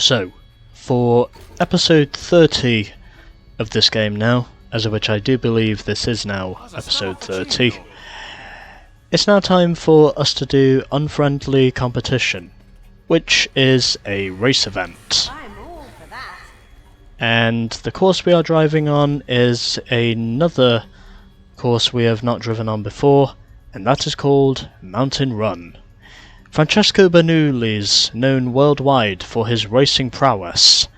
So, for episode 30 of this game now, as of which I do believe this is now episode 30, it's now time for us to do Unfriendly competition, which is a race event. And the course we are driving on is another course we have not driven on before, and that is called Mountain Run. Francesco Bernoulli is known worldwide for his racing prowess.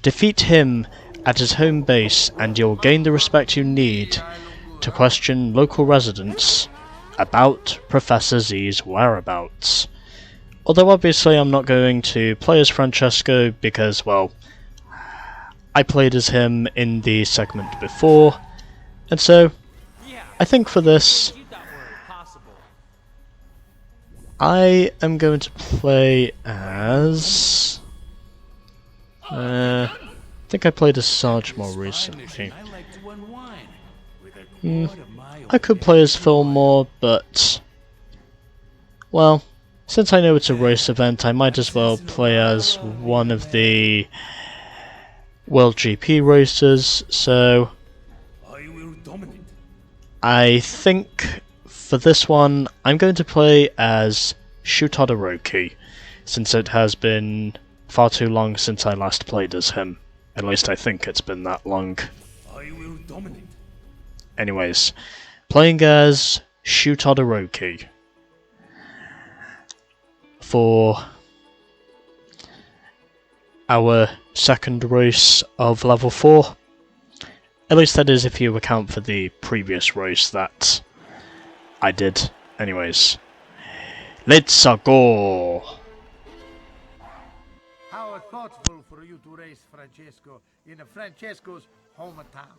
Defeat him at his home base and you'll gain the respect you need to question local residents about Professor Z's whereabouts. Although obviously I'm not going to play as Francesco because, well, I played as him in the segment before, and so I think for this I am going to play as... I think I played as Sarge more recently. I could play as Phil more, but... well, since I know it's a race event, I might as well play as one of the World GP racers, so... I think for this one, I'm going to play as Shu Todoroki, since it has been far too long since I last played as him. At least I think it's been that long. Anyways, playing as Shu Todoroki for our second race of level 4. At least that is if you account for the previous race that I did. Anyways, let's go! How thoughtful for you to race Francesco in Francesco's hometown.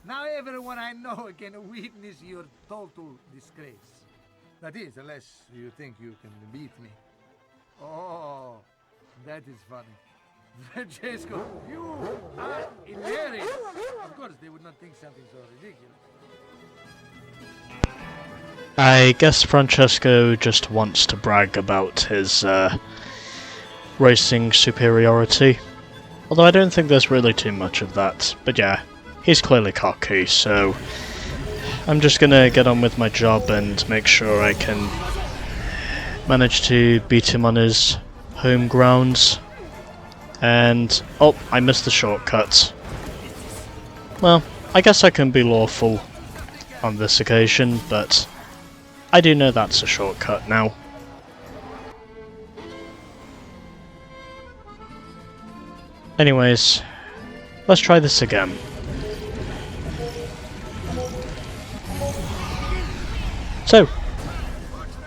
Now everyone I know can witness your total disgrace. That is, unless you think you can beat me. Oh, that is funny. Francesco, you are hilarious. Of course, they would not think something so ridiculous. I guess Francesco just wants to brag about his racing superiority. Although I don't think there's really too much of that. But yeah, he's clearly cocky, so I'm just gonna get on with my job and make sure I can manage to beat him on his home grounds. And, oh, I missed the shortcut. Well, I guess I can be lawful on this occasion, but I do know that's a shortcut now. Anyways, let's try this again. So,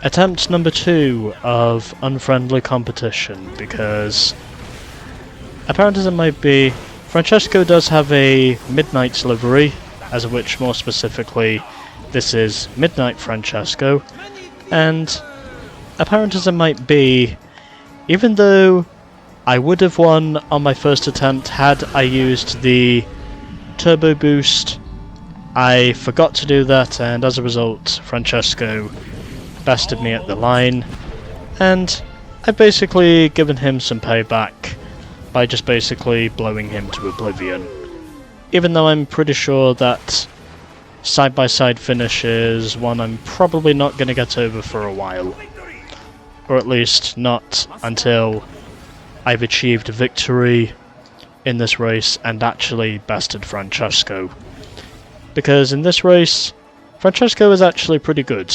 attempt number 2 of Unfriendly competition, because apparent as it might be, Francesco does have a Midnight livery, as of which more specifically this is Midnight Francesco, and apparent as it might be, even though I would have won on my first attempt had I used the turbo boost, I forgot to do that, and as a result Francesco bested me at the line, and I've basically given him some payback by just basically blowing him to oblivion. Even though I'm pretty sure that side-by-side finish is one I'm probably not going to get over for a while. Or at least not until I've achieved victory in this race and actually bested Francesco. Because in this race, Francesco is actually pretty good.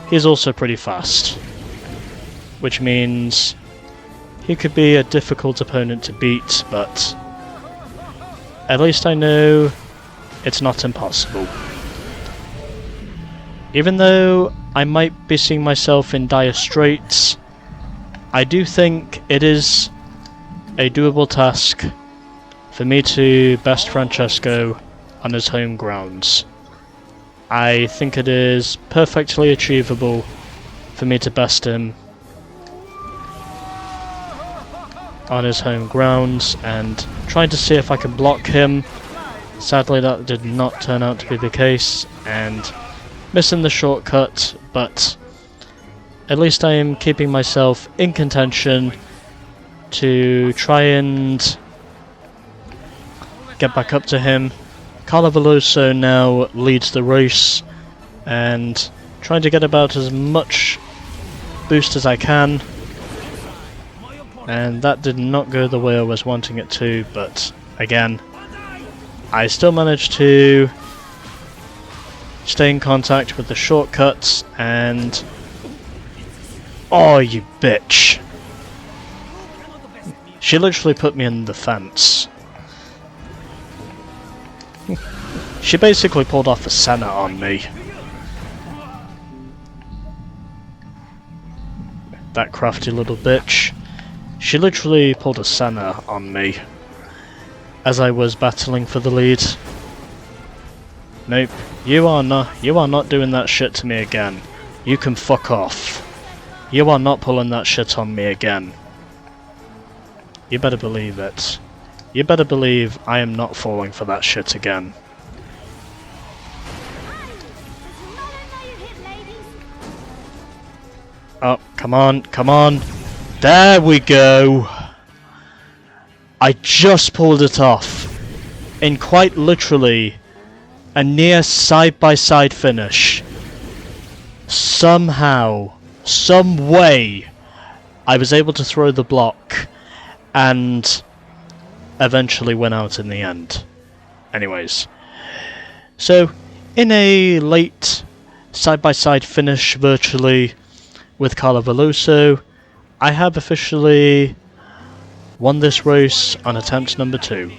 He's also pretty fast. Which means he could be a difficult opponent to beat, but at least I know it's not impossible. Even though I might be seeing myself in dire straits, I do think it is a doable task for me to best Francesco on his home grounds. I think it is perfectly achievable for me to best him on his home grounds, and trying to see if I can block him. Sadly that did not turn out to be the case, and missing the shortcut, but at least I am keeping myself in contention to try and get back up to him. Carlo Veloso now leads the race, and trying to get about as much boost as I can. And that did not go the way I was wanting it to, but again, I still managed to stay in contact with the shortcuts and... Oh, you bitch! She literally put me in the fence. She basically pulled off a Senna on me. That crafty little bitch. She literally pulled a Senna on me as I was battling for the lead. Nope, you are not doing that shit to me again. You can fuck off. You are not pulling that shit on me again. You better believe it. You better believe I am not falling for that shit again. Oh, come on, come on. There we go. I just pulled it off. In quite literally a near side-by-side finish. Somehow, some way, I was able to throw the block and eventually win out in the end. Anyways, so in a late side-by-side finish virtually with Carlo Veloso, I have officially won this race on attempt number 2.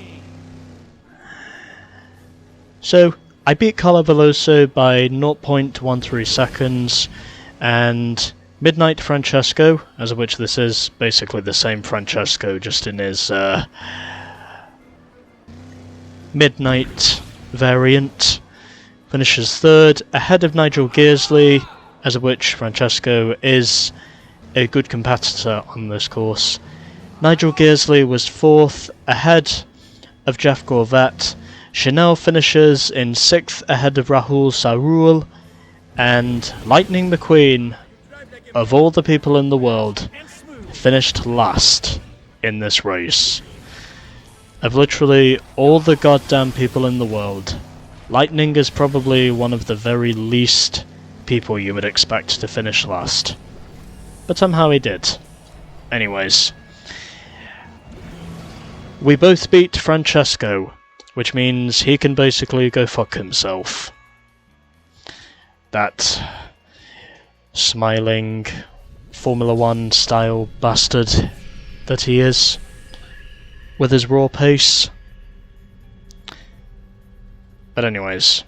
So, I beat Carlo Veloso by 0.13 seconds, and Midnight Francesco, as of which this is basically the same Francesco, just in his Midnight variant, finishes 3rd, ahead of Nigel Gearsley, as of which Francesco is a good competitor on this course. Nigel Gearsley was 4th, ahead of Jeff Gorvette. Chanel finishes in 6th, ahead of Rahul Sarul, and Lightning McQueen, of all the people in the world, finished last in this race. Of literally all the goddamn people in the world, Lightning is probably one of the very least people you would expect to finish last. But somehow he did. Anyways, we both beat Francesco, which means he can basically go fuck himself. That smiling Formula 1 style bastard that he is, with his raw pace. But anyways,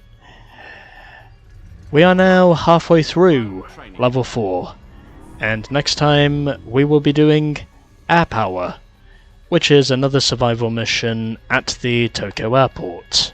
we are now halfway through level 4, and next time we will be doing Air Power, which is another survival mission at the Tokyo airport.